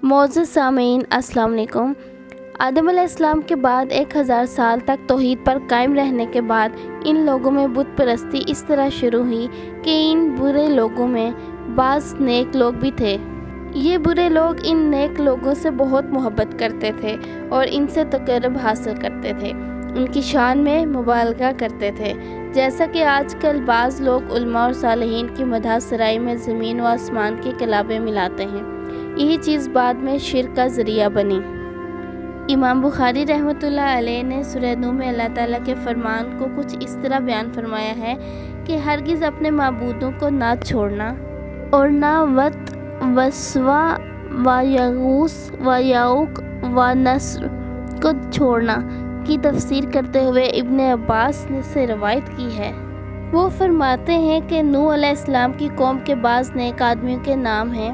معزز سامعین، السلام علیکم۔ آدم علیہ السلام کے بعد 1000 سال تک توحید پر قائم رہنے کے بعد ان لوگوں میں بت پرستی اس طرح شروع ہوئی کہ ان برے لوگوں میں بعض نیک لوگ بھی تھے۔ یہ برے لوگ ان نیک لوگوں سے بہت محبت کرتے تھے اور ان سے تقرب حاصل کرتے تھے، ان کی شان میں مبالغہ کرتے تھے، جیسا کہ آج کل بعض لوگ علماء اور صالحین کی مدح سرائی میں زمین و آسمان کے کلابے ملاتے ہیں۔ یہی چیز بعد میں شرک کا ذریعہ بنی۔ امام بخاری رحمۃ اللہ علیہ نے سورہ نور میں اللہ تعالیٰ کے فرمان کو کچھ اس طرح بیان فرمایا ہے کہ ہرگز اپنے معبودوں کو نہ چھوڑنا اور نہ وت و سوا و یغوث و یعوق و نصر کو چھوڑنا کی تفسیر کرتے ہوئے ابن عباس نے سے روایت کی ہے۔ وہ فرماتے ہیں کہ نوح علیہ السلام کی قوم کے بعض نیک آدمیوں کے نام ہیں۔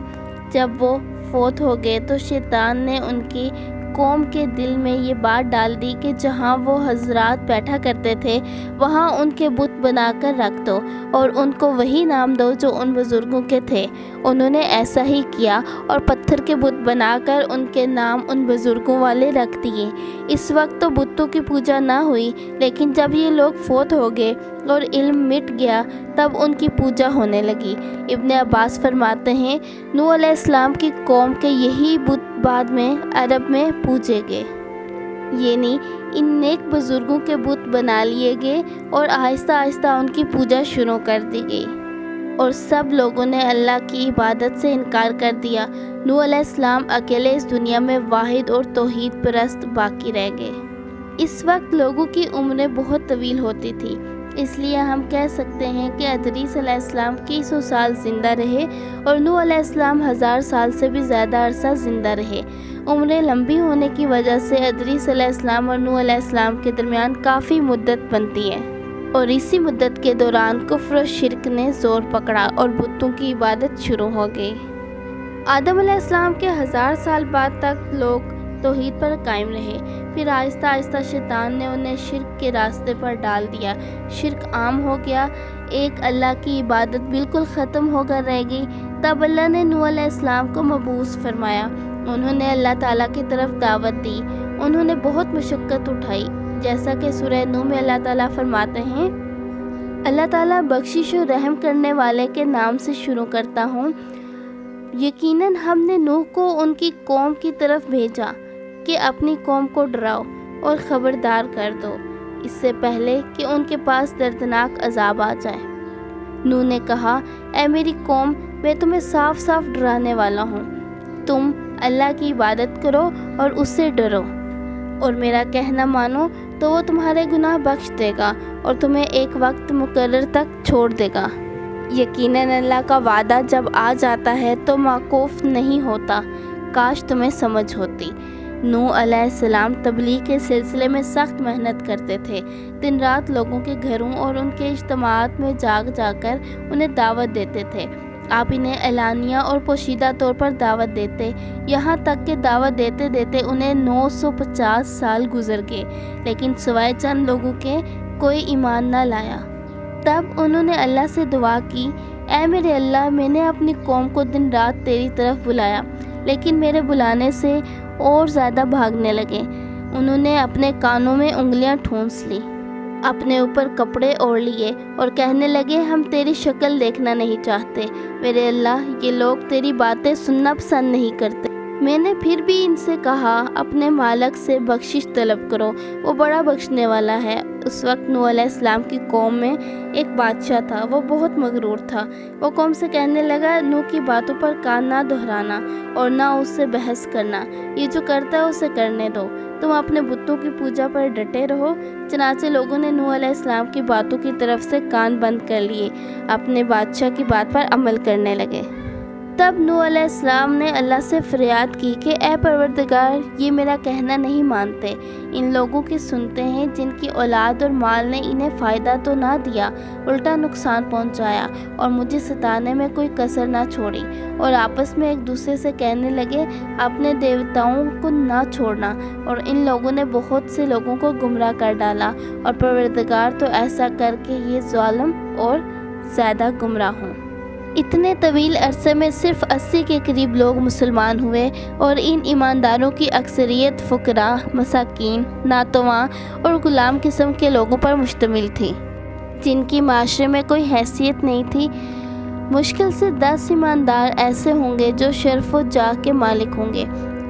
جب وہ فوت ہو گئے تو شیطان نے ان کی قوم کے دل میں یہ بات ڈال دی کہ جہاں وہ حضرات بیٹھا کرتے تھے وہاں ان کے بت بنا کر رکھ دو اور ان کو وہی نام دو جو ان بزرگوں کے تھے۔ انہوں نے ایسا ہی کیا اور پتھر کے بت بنا کر ان کے نام ان بزرگوں والے رکھ دیے۔ اس وقت تو بتوں کی پوجا نہ ہوئی، لیکن جب یہ لوگ فوت ہو گئے اور علم مٹ گیا تب ان کی پوجا ہونے لگی۔ ابن عباس فرماتے ہیں نوح علیہ السلام کی قوم کے یہی بت بعد میں عرب میں پوجے گئے، یعنی ان نیک بزرگوں کے بت بنا لیے گئے اور آہستہ آہستہ ان کی پوجا شروع کر دی گئی اور سب لوگوں نے اللہ کی عبادت سے انکار کر دیا۔ نوح علیہ السلام اکیلے اس دنیا میں واحد اور توحید پرست باقی رہ گئے۔ اس وقت لوگوں کی عمریں بہت طویل ہوتی تھی، اس لیے ہم کہہ سکتے ہیں کہ ادریس علیہ السلام 2100 سال زندہ رہے اور نوح علیہ السلام 1000 سال سے بھی زیادہ عرصہ زندہ رہے۔ عمریں لمبی ہونے کی وجہ سے ادریس علیہ السلام اور نوح علیہ السلام کے درمیان کافی مدت بنتی ہے، اور اسی مدت کے دوران کفر و شرک نے زور پکڑا اور بتوں کی عبادت شروع ہو گئی۔ آدم علیہ السلام کے 1000 سال بعد تک لوگ توحید پر قائم رہے، پھر آہستہ آہستہ شیطان نے انہیں شرک کے راستے پر ڈال دیا۔ شرک عام ہو گیا، ایک اللہ کی عبادت بالکل ختم ہو کر رہ گئی۔ تب اللہ نے نوح علیہ السلام کو مبعوث فرمایا، انہوں نے اللہ تعالیٰ کی طرف دعوت دی، انہوں نے بہت مشقت اٹھائی، جیسا کہ سورہ نوح میں اللہ تعالیٰ فرماتے ہیں اللہ تعالیٰ بخشش و رحم کرنے والے کے نام سے شروع کرتا ہوں۔ یقیناً ہم نے نوح کو ان کی قوم کی طرف بھیجا کہ اپنی قوم کو ڈراؤ اور خبردار کر دو اس سے پہلے کہ ان کے پاس دردناک عذاب آ جائے۔ نوح نے کہا، اے میری قوم، میں تمہیں صاف صاف ڈرانے والا ہوں، تم اللہ کی عبادت کرو اور اس سے ڈرو اور میرا کہنا مانو تو وہ تمہارے گناہ بخش دے گا اور تمہیں ایک وقت مقرر تک چھوڑ دے گا۔ یقیناً اللہ کا وعدہ جب آ جاتا ہے تو موقوف نہیں ہوتا، کاش تمہیں سمجھ ہوتی۔ نوح علیہ السلام تبلیغ کے سلسلے میں سخت محنت کرتے تھے، دن رات لوگوں کے گھروں اور ان کے اجتماعات میں جا کر انہیں دعوت دیتے تھے۔ آپ انہیں اعلانیہ اور پوشیدہ طور پر دعوت دیتے، یہاں تک کہ دعوت دیتے دیتے انہیں 950 سال گزر گئے، لیکن سوائے چند لوگوں کے کوئی ایمان نہ لایا۔ تب انہوں نے اللہ سے دعا کی، اے میرے اللہ، میں نے اپنی قوم کو دن رات تیری طرف بلایا، لیکن میرے بلانے سے اور زیادہ بھاگنے لگے۔ انہوں نے اپنے کانوں میں انگلیاں ٹھونس لی، اپنے اوپر کپڑے اوڑھ لیے اور کہنے لگے، ہم تیری شکل دیکھنا نہیں چاہتے۔ میرے اللہ، یہ لوگ تیری باتیں سننا پسند نہیں کرتے۔ میں نے پھر بھی ان سے کہا، اپنے مالک سے بخشش طلب کرو، وہ بڑا بخشنے والا ہے۔ اس وقت نوح علیہ السلام کی قوم میں ایک بادشاہ تھا، وہ بہت مغرور تھا۔ وہ قوم سے کہنے لگا، نوح کی باتوں پر کان نہ دہرانا اور نہ اس سے بحث کرنا، یہ جو کرتا ہے اسے کرنے دو، تم اپنے بتوں کی پوجا پر ڈٹے رہو۔ چنانچہ لوگوں نے نوح علیہ السلام کی باتوں کی طرف سے کان بند کر لیے، اپنے بادشاہ کی بات پر عمل کرنے لگے۔ تب نوح علیہ السلام نے اللہ سے فریاد کی کہ اے پروردگار، یہ میرا کہنا نہیں مانتے، ان لوگوں کی سنتے ہیں جن کی اولاد اور مال نے انہیں فائدہ تو نہ دیا، الٹا نقصان پہنچایا، اور مجھے ستانے میں کوئی کسر نہ چھوڑی، اور آپس میں ایک دوسرے سے کہنے لگے، اپنے دیوتاؤں کو نہ چھوڑنا، اور ان لوگوں نے بہت سے لوگوں کو گمراہ کر ڈالا، اور پروردگار تو ایسا کر کے یہ ظالم اور زیادہ گمراہ ہوں۔ اتنے طویل عرصے میں صرف 80 کے قریب لوگ مسلمان ہوئے اور ان ایمانداروں کی اکثریت فقراء، مساکین، ناتواں اور غلام قسم کے لوگوں پر مشتمل تھی، جن کی معاشرے میں کوئی حیثیت نہیں تھی۔ مشکل سے 10 ایماندار ایسے ہوں گے جو شرف و جاہ کے مالک ہوں گے۔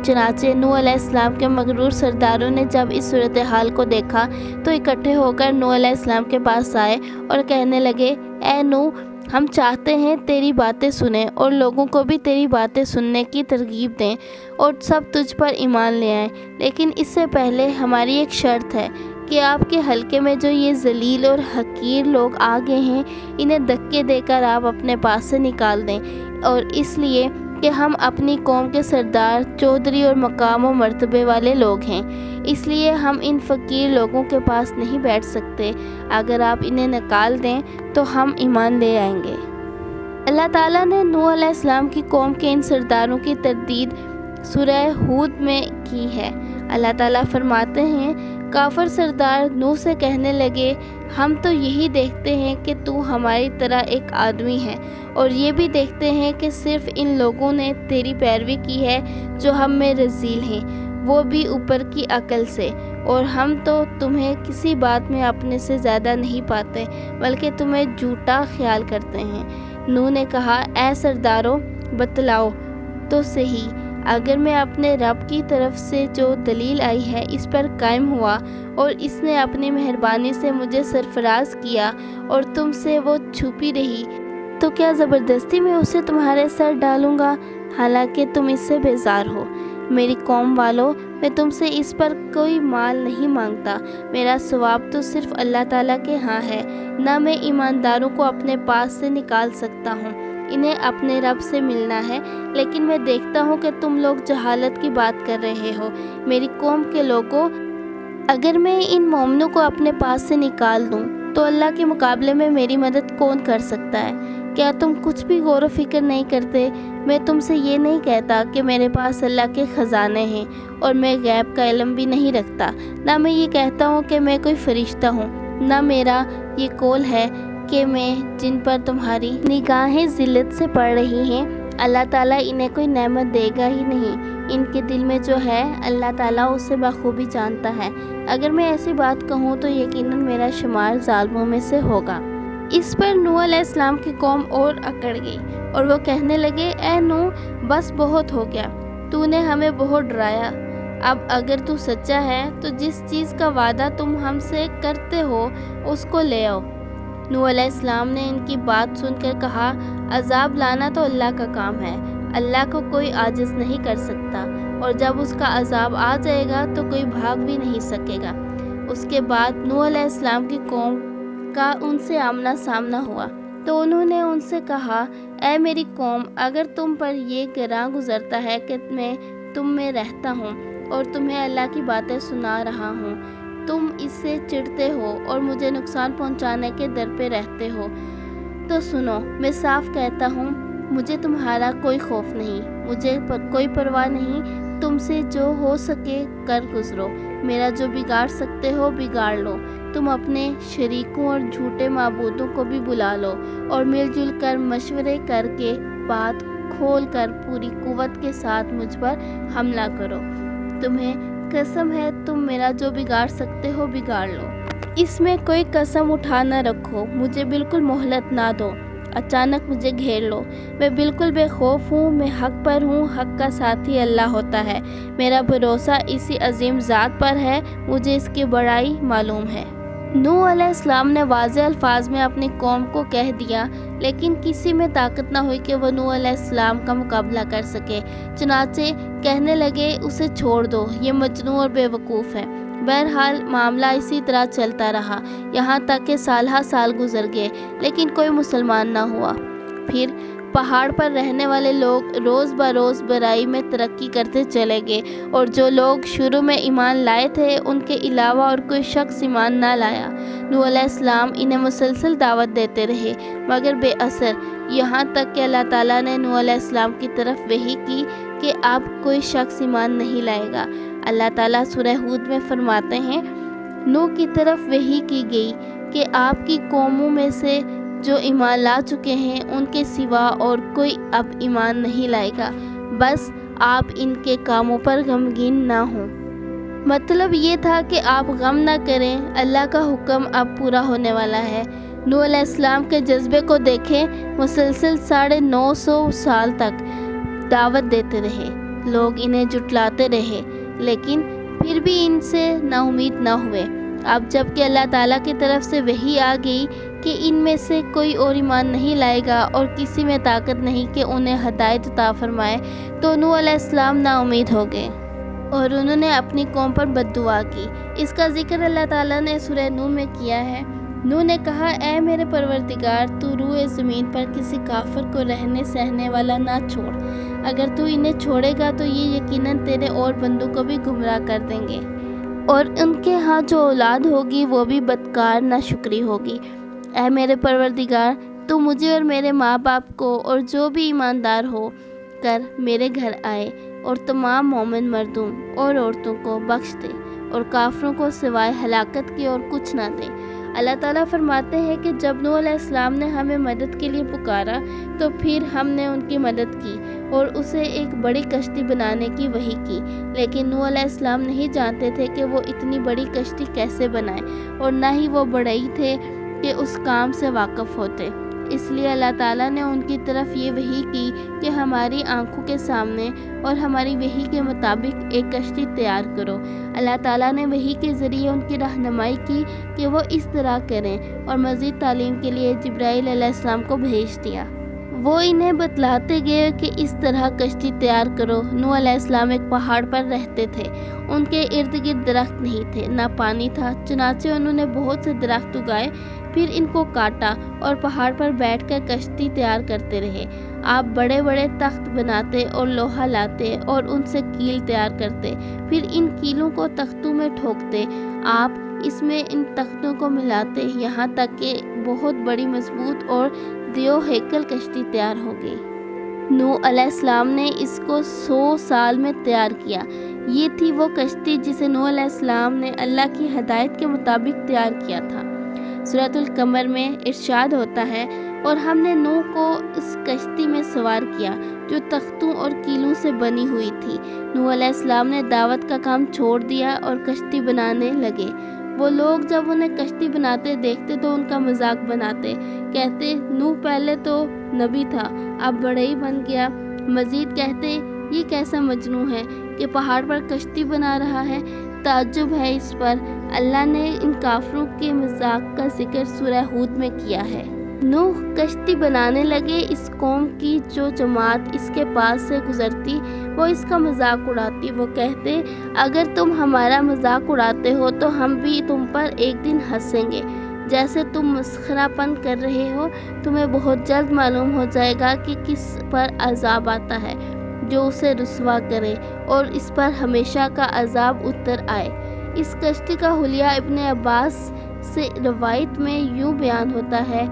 چنانچہ نوح علیہ السلام کے مغرور سرداروں نے جب اس صورتحال کو دیکھا تو اکٹھے ہو کر نوح علیہ السلام کے پاس آئے اور کہنے لگے، اے نوح، ہم چاہتے ہیں تیری باتیں سنیں اور لوگوں کو بھی تیری باتیں سننے کی ترغیب دیں اور سب تجھ پر ایمان لے آئیں، لیکن اس سے پہلے ہماری ایک شرط ہے کہ آپ کے حلقے میں جو یہ ذلیل اور حقیر لوگ آ گئے ہیں، انہیں دھکے دے کر آپ اپنے پاس سے نکال دیں، اور اس لیے کہ ہم اپنی قوم کے سردار، چودھری اور مقام و مرتبے والے لوگ ہیں، اس لیے ہم ان فقیر لوگوں کے پاس نہیں بیٹھ سکتے۔ اگر آپ انہیں نکال دیں تو ہم ایمان لے آئیں گے۔ اللہ تعالیٰ نے نوح علیہ السلام کی قوم کے ان سرداروں کی تردید سورہ ہود میں کی ہے۔ اللہ تعالیٰ فرماتے ہیں، کافر سردار نوح سے کہنے لگے، ہم تو یہی دیکھتے ہیں کہ تو ہماری طرح ایک آدمی ہے، اور یہ بھی دیکھتے ہیں کہ صرف ان لوگوں نے تیری پیروی کی ہے جو ہم میں رذیل ہیں، وہ بھی اوپر کی عقل سے، اور ہم تو تمہیں کسی بات میں اپنے سے زیادہ نہیں پاتے بلکہ تمہیں جھوٹا خیال کرتے ہیں۔ نوح نے کہا، اے سردارو، بتلاؤ تو صحیح، اگر میں اپنے رب کی طرف سے جو دلیل آئی ہے اس پر قائم ہوا اور اس نے اپنی مہربانی سے مجھے سرفراز کیا اور تم سے وہ چھپی رہی، تو کیا زبردستی میں اسے تمہارے سر ڈالوں گا، حالانکہ تم اس سے بیزار ہو؟ میری قوم والو، میں تم سے اس پر کوئی مال نہیں مانگتا، میرا ثواب تو صرف اللہ تعالیٰ کے ہاں ہے، نہ میں ایمانداروں کو اپنے پاس سے نکال سکتا ہوں، انہیں اپنے رب سے ملنا ہے، لیکن میں دیکھتا ہوں کہ تم لوگ جہالت کی بات کر رہے ہو۔ میری قوم کے لوگوں، اگر میں ان مومنوں کو اپنے پاس سے نکال دوں تو اللہ کے مقابلے میں میری مدد کون کر سکتا ہے؟ کیا تم کچھ بھی غور و فکر نہیں کرتے؟ میں تم سے یہ نہیں کہتا کہ میرے پاس اللہ کے خزانے ہیں اور میں غیب کا علم بھی نہیں رکھتا، نہ میں یہ کہتا ہوں کہ میں کوئی فرشتہ ہوں، نہ میرا یہ قول ہے کہ میں جن پر تمہاری نگاہیں ذلت سے پڑ رہی ہیں، اللہ تعالیٰ انہیں کوئی نعمت دے گا ہی نہیں، ان کے دل میں جو ہے اللہ تعالیٰ اسے بخوبی جانتا ہے۔ اگر میں ایسی بات کہوں تو یقیناً میرا شمار ظالموں میں سے ہوگا۔ اس پر نوح علیہ السلام کی قوم اور اکڑ گئی اور وہ کہنے لگے، اے نوح، بس بہت ہو گیا، تو نے ہمیں بہت ڈرایا، اب اگر تو سچا ہے تو جس چیز کا وعدہ تم ہم سے کرتے ہو اس کو لے آؤ۔ نوح علیہ السلام نے ان کی بات سن کر کہا، عذاب لانا تو اللہ کا کام ہے، اللہ کو کوئی عاجز نہیں کر سکتا، اور جب اس کا عذاب آ جائے گا تو کوئی بھاگ بھی نہیں سکے گا۔ اس کے بعد نوح علیہ السلام کی قوم کا ان سے آمنا سامنا ہوا تو انہوں نے ان سے کہا، اے میری قوم، اگر تم پر یہ گراں گزرتا ہے کہ میں تم میں رہتا ہوں اور تمہیں اللہ کی باتیں سنا رہا ہوں، تم اس سے چڑھتے ہو اور مجھے نقصان پہنچانے کے در پہ رہتے ہو، تو سنو، میں صاف کہتا ہوں، مجھے تمہارا کوئی خوف نہیں، مجھے کوئی پرواہ نہیں، تم سے جو ہو سکے کر گزرو، میرا جو بگاڑ سکتے ہو بگاڑ لو، تم اپنے شریکوں اور جھوٹے معبودوں کو بھی بلا لو اور مل جل کر مشورے کر کے بات کھول کر پوری قوت کے ساتھ مجھ پر حملہ کرو، تمہیں قسم ہے تم میرا جو بگاڑ سکتے ہو بگاڑ لو، اس میں کوئی قسم اٹھا نہ رکھو، مجھے بالکل مہلت نہ دو، اچانک مجھے گھیر لو، میں بالکل بے خوف ہوں، میں حق پر ہوں، حق کا ساتھی اللہ ہوتا ہے، میرا بھروسہ اسی عظیم ذات پر ہے، مجھے اس کی بڑائی معلوم ہے۔ نوح علیہ السلام نے واضح الفاظ میں اپنی قوم کو کہہ دیا، لیکن کسی میں طاقت نہ ہوئی کہ وہ نوح علیہ السلام کا مقابلہ کر سکے، چنانچہ کہنے لگے، اسے چھوڑ دو، یہ مجنون اور بے وقوف ہے۔ بہرحال معاملہ اسی طرح چلتا رہا، یہاں تک کہ سالہ سال گزر گئے، لیکن کوئی مسلمان نہ ہوا۔ پھر پہاڑ پر رہنے والے لوگ روز بروز برائی میں ترقی کرتے چلے گئے، اور جو لوگ شروع میں ایمان لائے تھے ان کے علاوہ اور کوئی شخص ایمان نہ لایا۔ نوح علیہ السلام انہیں مسلسل دعوت دیتے رہے مگر بے اثر، یہاں تک کہ اللہ تعالیٰ نے نوح علیہ السلام کی طرف وحی کی کہ اب کوئی شخص ایمان نہیں لائے گا۔ اللہ تعالیٰ سورہ ہود میں فرماتے ہیں، نوح کی طرف وحی کی گئی کہ آپ کی قوموں میں سے جو ایمان لا چکے ہیں ان کے سوا اور کوئی اب ایمان نہیں لائے گا، بس آپ ان کے کاموں پر غمگین نہ ہوں۔ مطلب یہ تھا کہ آپ غم نہ کریں، اللہ کا حکم اب پورا ہونے والا ہے۔ نوح علیہ السلام کے جذبے کو دیکھیں، مسلسل 950 سال تک دعوت دیتے رہے، لوگ انہیں جھٹلاتے رہے، لیکن پھر بھی ان سے نا امید نہ ہوئے۔ اب جب کہ اللہ تعالیٰ کی طرف سے وحی آ گئی کہ ان میں سے کوئی اور ایمان نہیں لائے گا اور کسی میں طاقت نہیں کہ انہیں ہدایت عطا فرمائے، تو نوح علیہ السلام نا امید ہو گئے اور انہوں نے اپنی قوم پر بد دعا کی۔ اس کا ذکر اللہ تعالیٰ نے سورہ نوح میں کیا ہے۔ نوح نے کہا، اے میرے پروردگار، تو روئے زمین پر کسی کافر کو رہنے سہنے والا نہ چھوڑ، اگر تو انہیں چھوڑے گا تو یہ یقیناً تیرے اور بندوں کو بھی گمراہ کر دیں گے، اور ان کے ہاں جو اولاد ہوگی وہ بھی بدکار ناشکری ہوگی۔ اے میرے پروردگار، تو مجھے اور میرے ماں باپ کو اور جو بھی ایماندار ہو کر میرے گھر آئے اور تمام مومن مردوں اور عورتوں کو بخش دے اور کافروں کو سوائے ہلاکت کے اور کچھ نہ دے۔ اللہ تعالیٰ فرماتے ہیں کہ جب نوح علیہ السلام نے ہمیں مدد کے لیے پکارا تو پھر ہم نے ان کی مدد کی اور اسے ایک بڑی کشتی بنانے کی وحی کی، لیکن نوح علیہ السلام نہیں جانتے تھے کہ وہ اتنی بڑی کشتی کیسے بنائیں، اور نہ ہی وہ بڑھئی تھے کہ اس کام سے واقف ہوتے۔ اس لیے اللہ تعالیٰ نے ان کی طرف یہ وحی کی کہ ہماری آنکھوں کے سامنے اور ہماری وحی کے مطابق ایک کشتی تیار کرو۔ اللہ تعالیٰ نے وحی کے ذریعے ان کی رہنمائی کی کہ وہ اس طرح کریں، اور مزید تعلیم کے لیے جبرائیل علیہ السلام کو بھیج دیا۔ وہ انہیں بتلاتے گئے کہ اس طرح کشتی تیار کرو۔ نوح علیہ السلام ایک پہاڑ پر رہتے تھے، ان کے ارد گرد درخت نہیں تھے، نہ پانی تھا، چنانچہ انہوں نے بہت سے درخت اگائے، پھر ان کو کاٹا اور پہاڑ پر بیٹھ کر کشتی تیار کرتے رہے۔ آپ بڑے بڑے تخت بناتے اور لوہا لاتے اور ان سے کیل تیار کرتے، پھر ان کیلوں کو تختوں میں ٹھوکتے۔ آپ اس میں ان تختوں کو ملاتے یہاں تک کہ بہت بڑی مضبوط اور دیو ہیکل کشتی تیار ہو گئی۔ نوح علیہ السلام نے اس کو 100 سال میں تیار کیا۔ یہ تھی وہ کشتی جسے نوح علیہ السلام نے اللہ کی ہدایت کے مطابق تیار کیا تھا۔ سورۃ القمر میں ارشاد ہوتا ہے، اور ہم نے نوح کو اس کشتی میں سوار کیا جو تختوں اور کیلوں سے بنی ہوئی تھی۔ نوح علیہ السلام نے دعوت کا کام چھوڑ دیا اور کشتی بنانے لگے۔ وہ لوگ جب انہیں کشتی بناتے دیکھتے تو ان کا مذاق بناتے، کہتے، نوح پہلے تو نبی تھا، اب بڑھئی بن گیا۔ مزید کہتے، یہ کیسا مجنون ہے کہ پہاڑ پر کشتی بنا رہا ہے۔ تعجب ہے اس پر۔ اللہ نے ان کافروں کے مذاق کا ذکر سورہ ہود میں کیا ہے۔ نوح کشتی بنانے لگے، اس قوم کی جو جماعت اس کے پاس سے گزرتی وہ اس کا مذاق اڑاتی۔ وہ کہتے، اگر تم ہمارا مذاق اڑاتے ہو تو ہم بھی تم پر ایک دن ہنسیں گے۔ جیسے تم مسخرہ پن کر رہے ہو، تمہیں بہت جلد معلوم ہو جائے گا کہ کس پر عذاب آتا ہے جو اسے رسوا کرے اور اس پر ہمیشہ کا عذاب اتر آئے۔ اس کشتی کا حلیہ ابن عباس سے روایت میں یوں بیان ہوتا ہے۔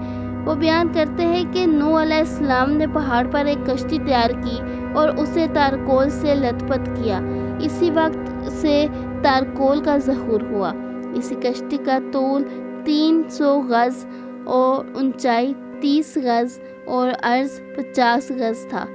وہ بیان کرتے ہیں کہ نوح علیہ السلام نے پہاڑ پر ایک کشتی تیار کی اور اسے تارکول سے لت پت کیا۔ اسی وقت سے تارکول کا ظہور ہوا۔ اسی کشتی کا طول 300 گز اور اونچائی 30 گز اور عرض 50 گز تھا۔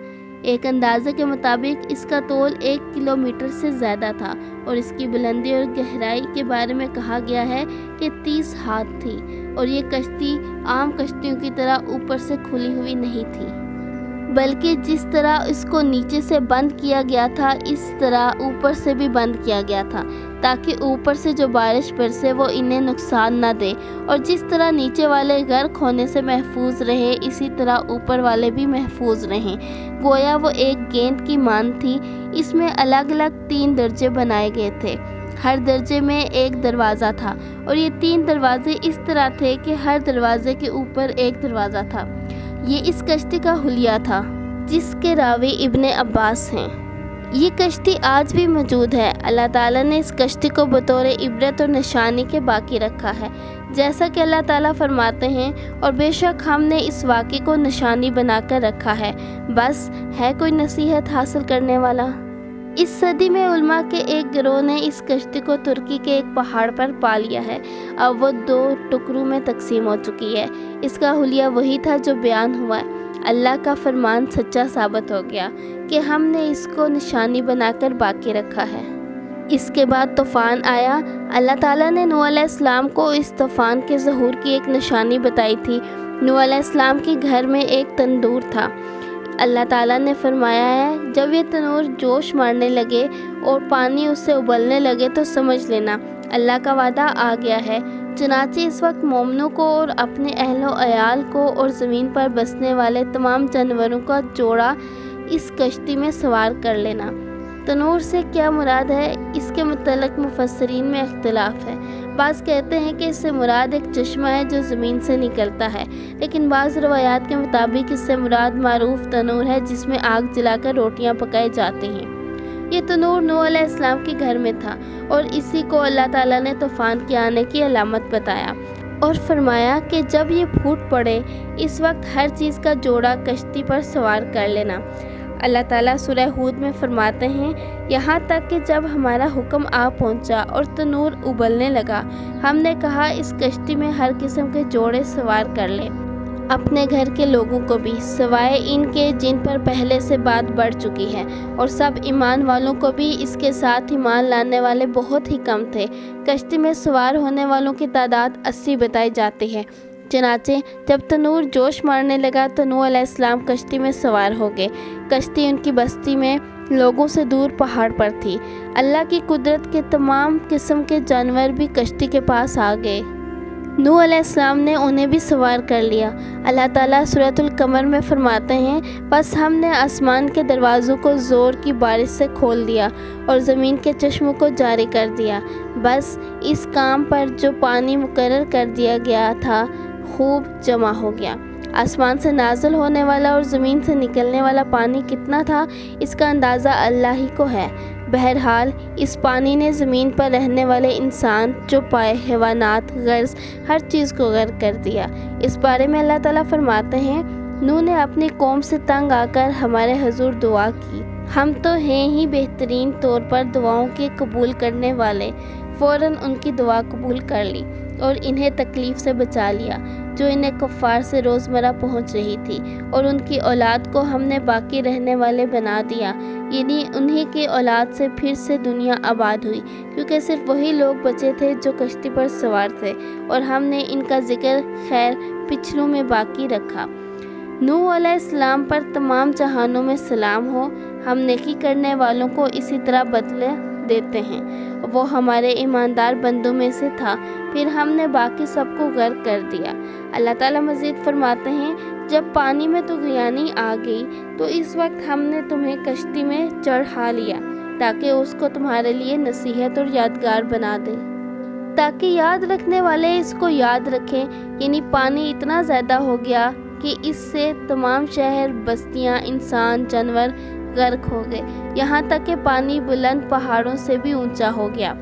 ایک اندازے کے مطابق اس کا طول 1 کلومیٹر سے زیادہ تھا، اور اس کی بلندی اور گہرائی کے بارے میں کہا گیا ہے کہ 30 ہاتھ تھی، اور یہ کشتی عام کشتیوں کی طرح اوپر سے کھلی ہوئی نہیں تھی، بلکہ جس طرح اس کو نیچے سے بند کیا گیا تھا اس طرح اوپر سے بھی بند کیا گیا تھا، تاکہ اوپر سے جو بارش برسے وہ انہیں نقصان نہ دے، اور جس طرح نیچے والے غرق ہونے سے محفوظ رہے اسی طرح اوپر والے بھی محفوظ رہیں۔ گویا وہ ایک گیند کی مانند تھی۔ اس میں الگ الگ 3 درجے بنائے گئے تھے، ہر درجے میں ایک دروازہ تھا، اور یہ 3 دروازے اس طرح تھے کہ ہر دروازے کے اوپر ایک دروازہ تھا۔ یہ اس کشتی کا حلیہ تھا جس کے راوی ابن عباس ہیں۔ یہ کشتی آج بھی موجود ہے۔ اللہ تعالیٰ نے اس کشتی کو بطور عبرت اور نشانی کے باقی رکھا ہے، جیسا کہ اللہ تعالیٰ فرماتے ہیں، اور بے شک ہم نے اس واقعے کو نشانی بنا کر رکھا ہے، بس ہے کوئی نصیحت حاصل کرنے والا۔ اس صدی میں علماء کے ایک گروہ نے اس کشتی کو ترکی کے ایک پہاڑ پر پا لیا ہے۔ اب وہ 2 ٹکڑوں میں تقسیم ہو چکی ہے۔ اس کا حلیہ وہی تھا جو بیان ہوا ہے۔ اللہ کا فرمان سچا ثابت ہو گیا کہ ہم نے اس کو نشانی بنا کر باقی رکھا ہے۔ اس کے بعد طوفان آیا۔ اللہ تعالیٰ نے نوح علیہ السلام کو اس طوفان کے ظہور کی ایک نشانی بتائی تھی۔ نوح علیہ السلام کے گھر میں ایک تندور تھا۔ اللہ تعالیٰ نے فرمایا ہے، جب یہ تنور جوش مارنے لگے اور پانی اس سے ابلنے لگے تو سمجھ لینا اللہ کا وعدہ آ گیا ہے۔ چنانچہ اس وقت مومنوں کو اور اپنے اہل و عیال کو اور زمین پر بسنے والے تمام جانوروں کا جوڑا اس کشتی میں سوار کر لینا۔ تنور سے کیا مراد ہے، اس کے متعلق مفسرین میں اختلاف ہے۔ بعض کہتے ہیں کہ اس سے مراد ایک چشمہ ہے جو زمین سے نکلتا ہے، لیکن بعض روایات کے مطابق اس سے مراد معروف تنور ہے جس میں آگ جلا کر روٹیاں پکائی جاتی ہیں۔ یہ تنور نوح علیہ السلام کے گھر میں تھا اور اسی کو اللہ تعالیٰ نے طوفان کے آنے کی علامت بتایا اور فرمایا کہ جب یہ پھوٹ پڑے اس وقت ہر چیز کا جوڑا کشتی پر سوار کر لینا۔ اللہ تعالیٰ سورہ ہود میں فرماتے ہیں، یہاں تک کہ جب ہمارا حکم آ پہنچا اور تنور ابلنے لگا، ہم نے کہا اس کشتی میں ہر قسم کے جوڑے سوار کر لیں، اپنے گھر کے لوگوں کو بھی، سوائے ان کے جن پر پہلے سے بات بڑھ چکی ہے، اور سب ایمان والوں کو بھی۔ اس کے ساتھ ایمان لانے والے بہت ہی کم تھے۔ کشتی میں سوار ہونے والوں کی تعداد 80 بتائی جاتی ہے۔ چنانچہ جب تنور جوش مارنے لگا تو نوح علیہ السلام کشتی میں سوار ہو گئے۔ کشتی ان کی بستی میں لوگوں سے دور پہاڑ پر تھی۔ اللہ کی قدرت کے تمام قسم کے جانور بھی کشتی کے پاس آ گئے۔ نوح علیہ السلام نے انہیں بھی سوار کر لیا۔ اللہ تعالیٰ سورۃ القمر میں فرماتے ہیں، بس ہم نے آسمان کے دروازوں کو زور کی بارش سے کھول دیا اور زمین کے چشموں کو جاری کر دیا۔ بس اس کام پر جو پانی مقرر کر دیا گیا تھا خوب جمع ہو گیا۔ آسمان سے نازل ہونے والا اور زمین سے نکلنے والا پانی کتنا تھا، اس کا اندازہ اللہ ہی کو ہے۔ بہرحال اس پانی نے زمین پر رہنے والے انسان، چوپائے، حیوانات، غرض ہر چیز کو غرق کر دیا۔ اس بارے میں اللہ تعالیٰ فرماتے ہیں، نوح نے اپنی قوم سے تنگ آ کر ہمارے حضور دعا کی، ہم تو ہیں ہی بہترین طور پر دعاؤں کے قبول کرنے والے۔ فوراً ان کی دعا قبول کر لی اور انہیں تکلیف سے بچا لیا جو انہیں کفار سے روزمرہ پہنچ رہی تھی، اور ان کی اولاد کو ہم نے باقی رہنے والے بنا دیا، یعنی انہی کی اولاد سے پھر سے دنیا آباد ہوئی، کیونکہ صرف وہی لوگ بچے تھے جو کشتی پر سوار تھے، اور ہم نے ان کا ذکر خیر پچھلوں میں باقی رکھا۔ نوح علیہ السلام پر تمام جہانوں میں سلام ہو۔ ہم نیکی کرنے والوں کو اسی طرح بدلہ دیتے ہیں۔ وہ ہمارے ایماندار بندوں میں سے تھا، پھر ہم نے باقی سب کو غرق کر دیا۔ اللہ تعالیٰ مزید فرماتے ہیں، جب پانی میں طغیانی آ گئی تو اس وقت ہم نے تمہیں کشتی میں چڑھا لیا تاکہ اس کو تمہارے لیے نصیحت اور یادگار بنا دے، تاکہ یاد رکھنے والے اس کو یاد رکھیں۔ یعنی پانی اتنا زیادہ ہو گیا کہ اس سے تمام شہر، بستیاں، انسان، جانور غرق ہو گئے، یہاں تک کہ پانی بلند پہاڑوں سے بھی اونچا ہو گیا۔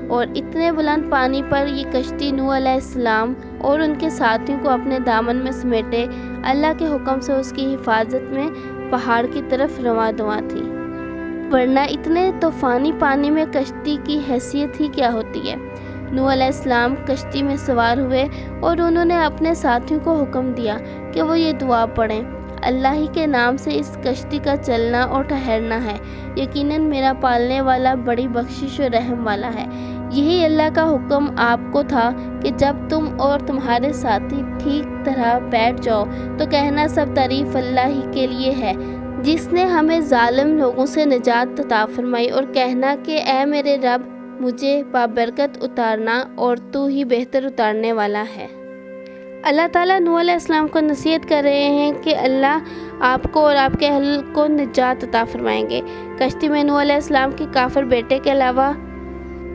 اور اتنے بلند پانی پر یہ کشتی نوح علیہ السلام اور ان کے ساتھیوں کو اپنے دامن میں سمیٹے اللہ کے حکم سے اس کی حفاظت میں پہاڑ کی طرف رواں دواں تھی، ورنہ اتنے طوفانی پانی میں کشتی کی حیثیت ہی کیا ہوتی ہے۔ نوح علیہ السلام کشتی میں سوار ہوئے اور انہوں نے اپنے ساتھیوں کو حکم دیا کہ وہ یہ دعا پڑھیں، اللہ ہی کے نام سے اس کشتی کا چلنا اور ٹھہرنا ہے، یقیناً میرا پالنے والا بڑی بخشش و رحم والا ہے۔ یہی اللہ کا حکم آپ کو تھا کہ جب تم اور تمہارے ساتھی ٹھیک طرح بیٹھ جاؤ تو کہنا سب تعریف اللہ ہی کے لیے ہے جس نے ہمیں ظالم لوگوں سے نجات عطا فرمائی، اور کہنا کہ اے میرے رب مجھے بابرکت اتارنا اور تو ہی بہتر اتارنے والا ہے۔ اللہ تعالیٰ نوح علیہ السلام کو نصیحت کر رہے ہیں کہ اللہ آپ کو اور آپ کے اہل کو نجات عطا فرمائیں گے۔ کشتی میں نوح علیہ السلام کے کافر بیٹے کے علاوہ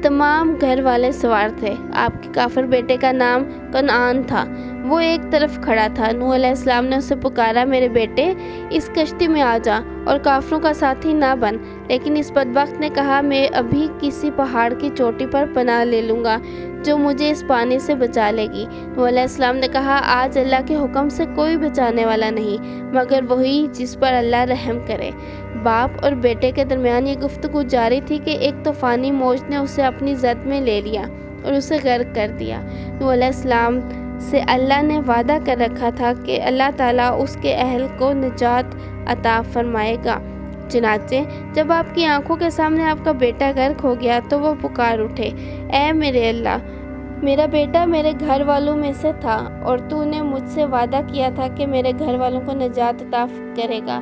تمام گھر والے سوار تھے۔ آپ کے کافر بیٹے کا نام کنعان تھا۔ وہ ایک طرف کھڑا تھا۔ نوح علیہ السلام نے اسے پکارا، میرے بیٹے اس کشتی میں آ جا اور کافروں کا ساتھی نہ بن۔ لیکن اس بدبخت نے کہا، میں ابھی کسی پہاڑ کی چوٹی پر پناہ لے لوں گا جو مجھے اس پانی سے بچا لے گی۔ نوح علیہ السلام نے کہا، آج اللہ کے حکم سے کوئی بچانے والا نہیں مگر وہی جس پر اللہ رحم کرے۔ باپ اور بیٹے کے درمیان یہ گفتگو جاری تھی کہ ایک طوفانی موج نے اسے اپنی زد میں لے لیا اور اسے غرق کر دیا۔ نوح علیہ السلام سے اللہ نے وعدہ کر رکھا تھا کہ اللہ تعالیٰ اس کے اہل کو نجات عطا فرمائے گا۔ چنانچہ جب آپ کی آنکھوں کے سامنے آپ کا بیٹا غرق ہو گیا تو وہ پکار اٹھے، اے میرے اللہ، میرا بیٹا میرے گھر والوں میں سے تھا اور تو نے مجھ سے وعدہ کیا تھا کہ میرے گھر والوں کو نجات عطا کرے گا،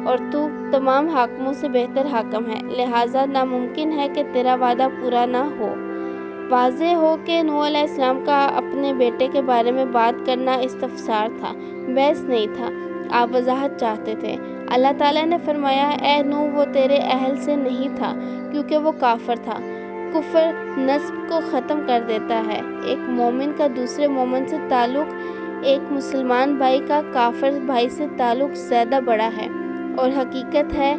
اور تو تمام حاکموں سے بہتر حاکم ہے، لہٰذا ناممکن ہے کہ تیرا وعدہ پورا نہ ہو۔ واضح ہو کہ نوح علیہ السلام کا اپنے بیٹے کے بارے میں بات کرنا استفسار تھا، بحث نہیں تھا۔ آپ وضاحت چاہتے تھے۔ اللہ تعالیٰ نے فرمایا، اے نوح، وہ تیرے اہل سے نہیں تھا کیونکہ وہ کافر تھا۔ کفر نسب کو ختم کر دیتا ہے۔ ایک مومن کا دوسرے مومن سے تعلق ایک مسلمان بھائی کا کافر بھائی سے تعلق زیادہ بڑا ہے اور حقیقت ہے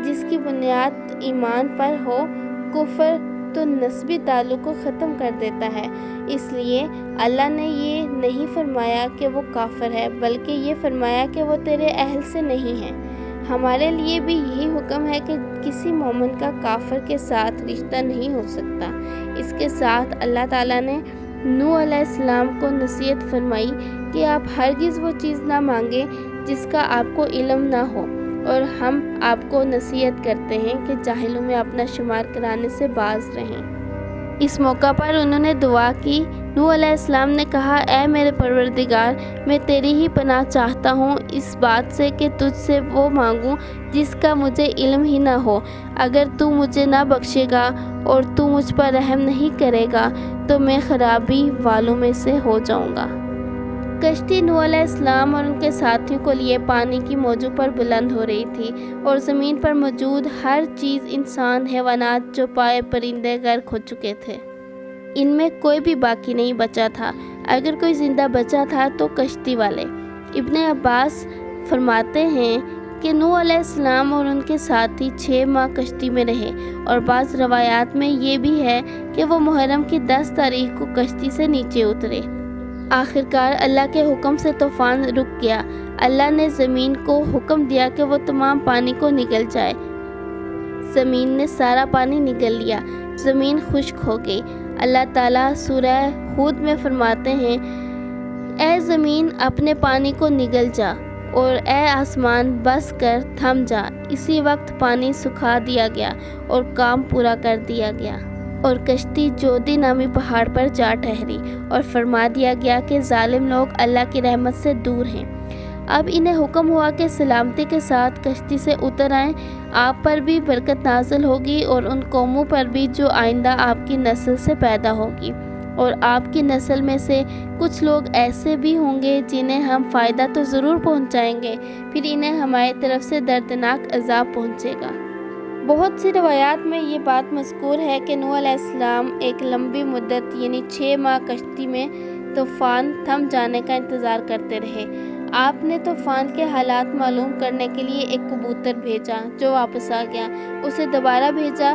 جس کی بنیاد ایمان پر ہو۔ کفر تو نسبی تعلق کو ختم کر دیتا ہے۔ اس لیے اللہ نے یہ نہیں فرمایا کہ وہ کافر ہے بلکہ یہ فرمایا کہ وہ تیرے اہل سے نہیں ہے۔ ہمارے لیے بھی یہی حکم ہے کہ کسی مومن کا کافر کے ساتھ رشتہ نہیں ہو سکتا۔ اس کے ساتھ اللہ تعالیٰ نے نوح علیہ السلام کو نصیحت فرمائی کہ آپ ہرگز وہ چیز نہ مانگیں جس کا آپ کو علم نہ ہو، اور ہم آپ کو نصیحت کرتے ہیں کہ جاہلوں میں اپنا شمار کرانے سے باز رہیں۔ اس موقع پر انہوں نے دعا کی۔ نوح علیہ السلام نے کہا، اے میرے پروردگار، میں تیری ہی پناہ چاہتا ہوں اس بات سے کہ تجھ سے وہ مانگوں جس کا مجھے علم ہی نہ ہو۔ اگر تو مجھے نہ بخشے گا اور تو مجھ پر رحم نہیں کرے گا تو میں خرابی والوں میں سے ہو جاؤں گا۔ کشتی نوح علیہ السلام اور ان کے ساتھیوں کو لیے پانی کی موجوں پر بلند ہو رہی تھی اور زمین پر موجود ہر چیز، انسان، حیوانات، چوپائے، پرندے غرق ہو چکے تھے۔ ان میں کوئی بھی باقی نہیں بچا تھا۔ اگر کوئی زندہ بچا تھا تو کشتی والے۔ ابن عباس فرماتے ہیں کہ نوح علیہ السلام اور ان کے ساتھی 6 ماہ کشتی میں رہے، اور بعض روایات میں یہ بھی ہے کہ وہ محرم کی 10 تاریخ کو کشتی سے نیچے اترے۔ آخرکار اللہ کے حکم سے طوفان رک گیا۔ اللہ نے زمین کو حکم دیا کہ وہ تمام پانی کو نگل جائے۔ زمین نے سارا پانی نگل لیا، زمین خشک ہو گئی۔ اللہ تعالیٰ سورہ ہود میں فرماتے ہیں، اے زمین اپنے پانی کو نگل جا، اور اے آسمان بس کر تھم جا۔ اسی وقت پانی سکھا دیا گیا اور کام پورا کر دیا گیا، اور کشتی جودی نامی پہاڑ پر جا ٹھہری، اور فرما دیا گیا کہ ظالم لوگ اللہ کی رحمت سے دور ہیں۔ اب انہیں حکم ہوا کہ سلامتی کے ساتھ کشتی سے اتر آئیں، آپ پر بھی برکت نازل ہوگی اور ان قوموں پر بھی جو آئندہ آپ کی نسل سے پیدا ہوگی، اور آپ کی نسل میں سے کچھ لوگ ایسے بھی ہوں گے جنہیں ہم فائدہ تو ضرور پہنچائیں گے، پھر انہیں ہماری طرف سے دردناک عذاب پہنچے گا۔ بہت سی روایات میں یہ بات مذکور ہے کہ نوح علیہ السلام ایک لمبی مدت یعنی 6 ماہ کشتی میں طوفان تھم جانے کا انتظار کرتے رہے۔ آپ نے طوفان کے حالات معلوم کرنے کے لیے ایک کبوتر بھیجا جو واپس آ گیا، اسے دوبارہ بھیجا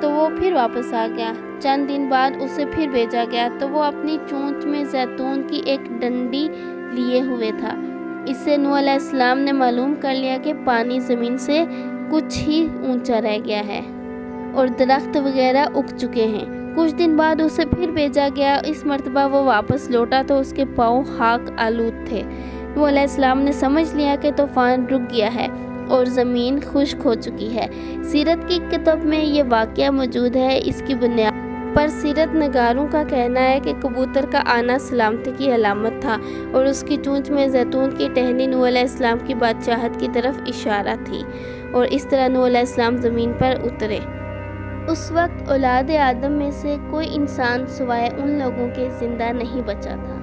تو وہ پھر واپس آ گیا۔ چند دن بعد اسے پھر بھیجا گیا تو وہ اپنی چونچ میں زیتون کی ایک ڈنڈی لیے ہوئے تھا۔ اس سے نوح علیہ السلام نے معلوم کر لیا کہ پانی زمین سے کچھ ہی اونچا رہ گیا ہے اور درخت وغیرہ اگ چکے ہیں۔ کچھ دن بعد اسے پھر بھیجا گیا۔ اس مرتبہ وہ واپس لوٹا تو اس کے پاؤں خاک آلود تھے۔ نوح علیہ السلام نے سمجھ لیا کہ طوفان رک گیا ہے اور زمین خشک ہو چکی ہے۔ سیرت کی کتب میں یہ واقعہ موجود ہے۔ اس کی بنیاد پر سیرت نگاروں کا کہنا ہے کہ کبوتر کا آنا سلامتی کی علامت تھا اور اس کی چونچ میں زیتون کی ٹہنی نوح علیہ السلام کی بادشاہت کی طرف اشارہ تھی، اور اس طرح نوح علیہ السلام زمین پر اترے۔ اس وقت اولاد آدم میں سے کوئی انسان سوائے ان لوگوں کے زندہ نہیں بچا تھا۔